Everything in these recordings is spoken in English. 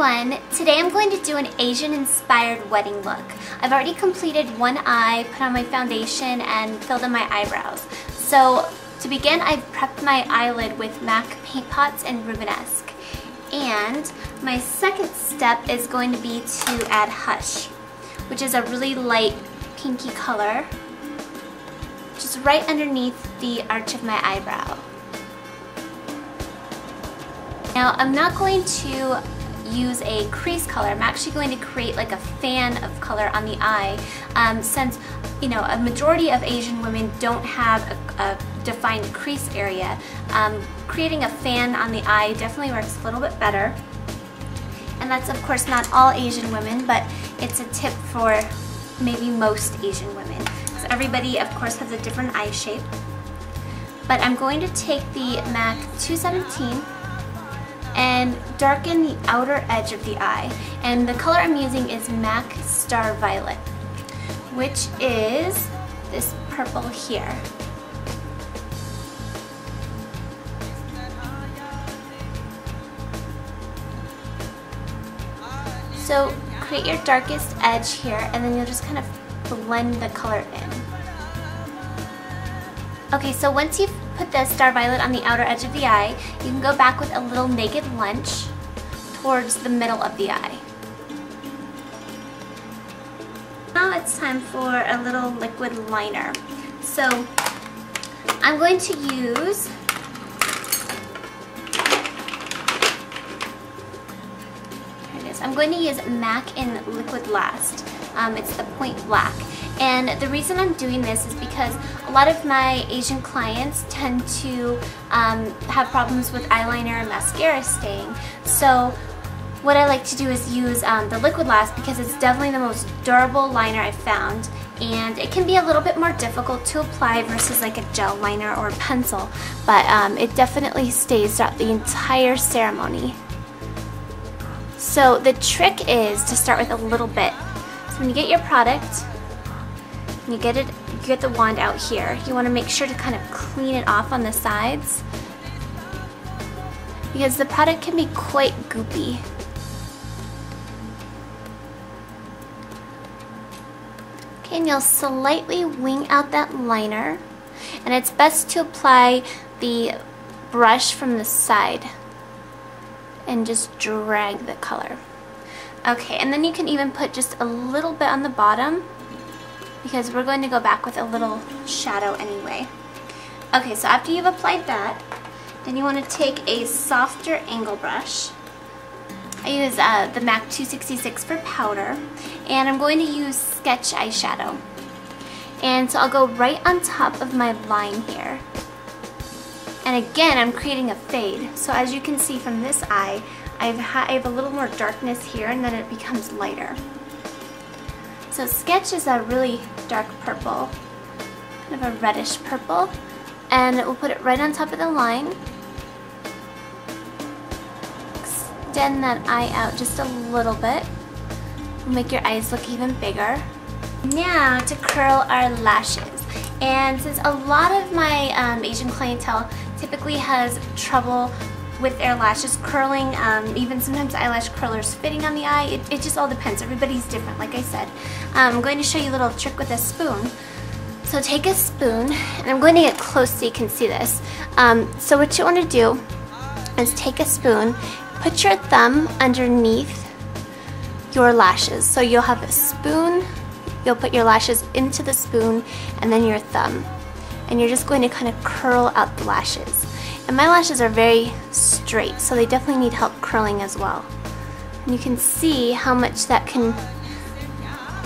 everyone! Today I'm going to do an Asian-inspired wedding look. I've already completed one eye, put on my foundation, and filled in my eyebrows. So to begin, I've prepped my eyelid with MAC paint pots and Rubenesque. And my second step is going to be to add Hush, which is a really light pinky color, just right underneath the arch of my eyebrow. Now I'm not going to use a crease color. I'm actually going to create like a fan of color on the eye, since a majority of Asian women don't have a defined crease area. Creating a fan on the eye definitely works a little bit better. And that's of course not all Asian women, but it's a tip for maybe most Asian women. So everybody of course has a different eye shape. But I'm going to take the MAC 217 and darken the outer edge of the eye. And the color I'm using is MAC Star Violet, which is this purple here. So create your darkest edge here, and then you'll just kind of blend the color in. Okay, so once you've put the Star Violet on the outer edge of the eye, you can go back with a little naked lunge towards the middle of the eye. Now it's time for a little liquid liner. So I'm going to use I'm going to use MAC in Liquidlast. It's the point black. And the reason I'm doing this is because a lot of my Asian clients tend to have problems with eyeliner and mascara staying. So what I like to do is use the Liquidlast because it's definitely the most durable liner I've found. And it can be a little bit more difficult to apply versus like a gel liner or a pencil. But it definitely stays throughout the entire ceremony. So the trick is to start with a little bit. So when you get your product, and you get the wand out here, you want to make sure to kind of clean it off on the sides because the product can be quite goopy. Okay, and you'll slightly wing out that liner, and it's best to apply the brush from the side and just drag the color. Okay, and then you can even put just a little bit on the bottom because we're going to go back with a little shadow anyway. Okay, so after you've applied that, then you want to take a softer angle brush. I use the MAC 266 for powder, and I'm going to use Sketch eyeshadow. And so I'll go right on top of my line here. And again, I'm creating a fade. So as you can see from this eye, I have a little more darkness here, and then it becomes lighter. So Sketch is a really dark purple, kind of a reddish purple, and we'll put it right on top of the line. Extend that eye out just a little bit. We'll make your eyes look even bigger. Now to curl our lashes. And since a lot of my Asian clientele typically has trouble with their lashes curling, even sometimes eyelash curlers fitting on the eye, it just all depends. Everybody's different, like I said. I'm going to show you a little trick with a spoon. So take a spoon, and I'm going to get close so you can see this. So what you want to do is take a spoon, put your thumb underneath your lashes. So you'll have a spoon, you'll put your lashes into the spoon, and then your thumb. And you're just going to kind of curl out the lashes. And my lashes are very straight, so they definitely need help curling as well. And you can see how much that can,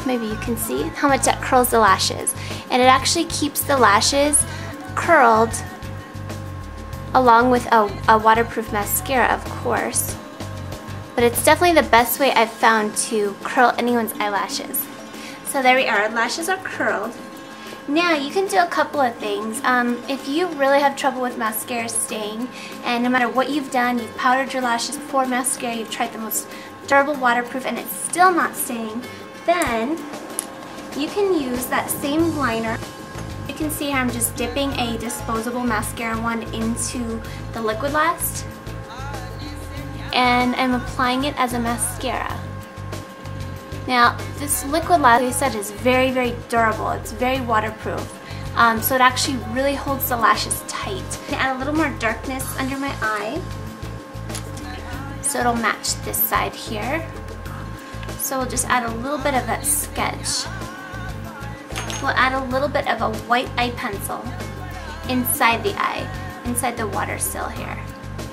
maybe you can see how much that curls the lashes. And it actually keeps the lashes curled along with a waterproof mascara, of course. But it's definitely the best way I've found to curl anyone's eyelashes. So there we are, lashes are curled. Now you can do a couple of things. If you really have trouble with mascara staying, and no matter what you've done, you've powdered your lashes before mascara, you've tried the most durable waterproof and it's still not staying, then you can use that same liner. You can see how I'm just dipping a disposable mascara wand into the Liquidlast. and I'm applying it as a mascara. Now, this Liquidlast, like I said, is very, very durable. It's very waterproof. So it actually really holds the lashes tight. I'm gonna add a little more darkness under my eye, so it'll match this side here. So we'll just add a little bit of that sketch. We'll add a little bit of a white eye pencil inside the eye, inside the water sill here.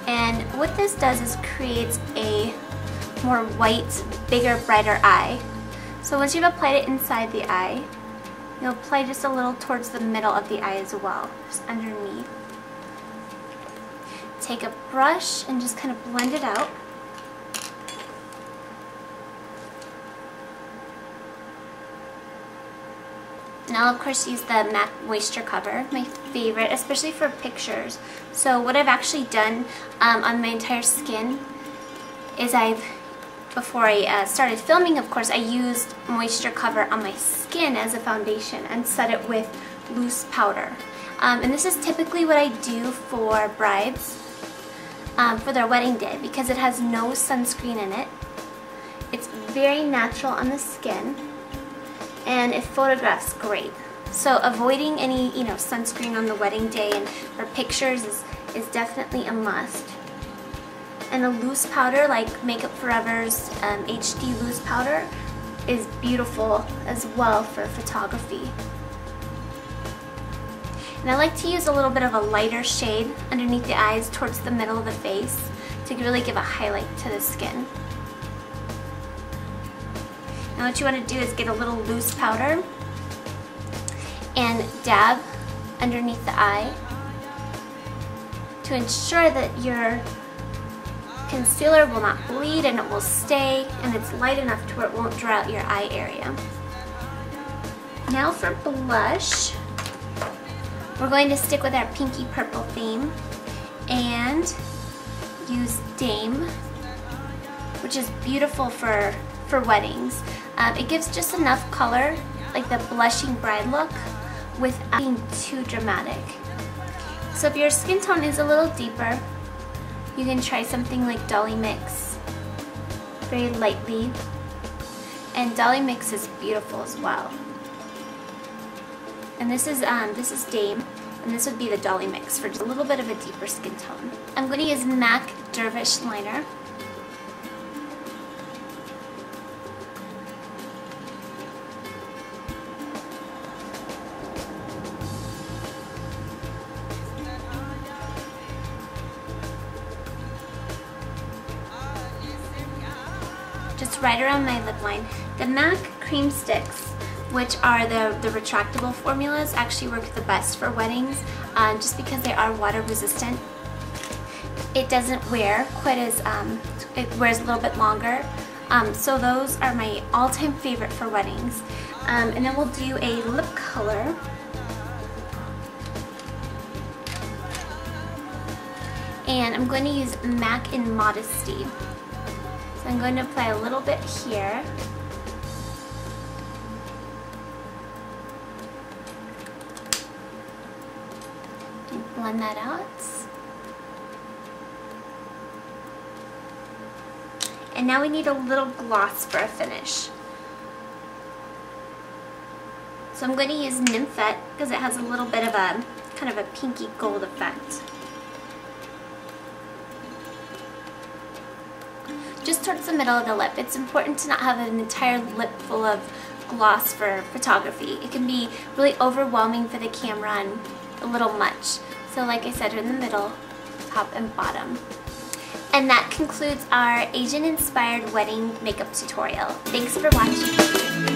And what this does is creates a more white, bigger, brighter eye. So once you've applied it inside the eye, you'll apply just a little towards the middle of the eye as well, just underneath. Take a brush and just kind of blend it out. And I'll of course use the MAC Moisturecover, my favorite, especially for pictures. So what I've actually done on my entire skin is before I started filming, of course, I used Moisturecover on my skin as a foundation and set it with loose powder. And this is typically what I do for brides for their wedding day because it has no sunscreen in it. It's very natural on the skin and it photographs great. So avoiding any sunscreen on the wedding day and for pictures is definitely a must. And a loose powder like Makeup Forever's HD loose powder is beautiful as well for photography. And I like to use a little bit of a lighter shade underneath the eyes towards the middle of the face to really give a highlight to the skin. Now what you want to do is get a little loose powder and dab underneath the eye to ensure that your concealer will not bleed and it will stay and it's light enough to where it won't draw out your eye area. Now for blush, we're going to stick with our pinky purple theme and use Dame, which is beautiful for weddings. It gives just enough color, like the blushing bride look, without being too dramatic. So if your skin tone is a little deeper, you can try something like Dolly Mix, very lightly. And Dolly Mix is beautiful as well. And this is Dame, and this would be the Dolly Mix for just a little bit of a deeper skin tone. I'm going to use MAC Dervish Liner. Just right around my lip line. The MAC cream sticks, which are the retractable formulas, actually work the best for weddings just because they are water resistant. It doesn't wear quite as, it wears a little bit longer. So those are my all-time favorite for weddings. And then we'll do a lip color. And I'm going to use MAC in Modesty. So I'm going to apply a little bit here. And blend that out. And now we need a little gloss for a finish. So I'm going to use Nymphette because it has a little bit of a kind of a pinky gold effect. Just towards the middle of the lip. It's important to not have an entire lip full of gloss for photography. It can be really overwhelming for the camera and a little much. So like I said, in the middle, top and bottom. And that concludes our Asian-inspired wedding makeup tutorial. Thanks for watching.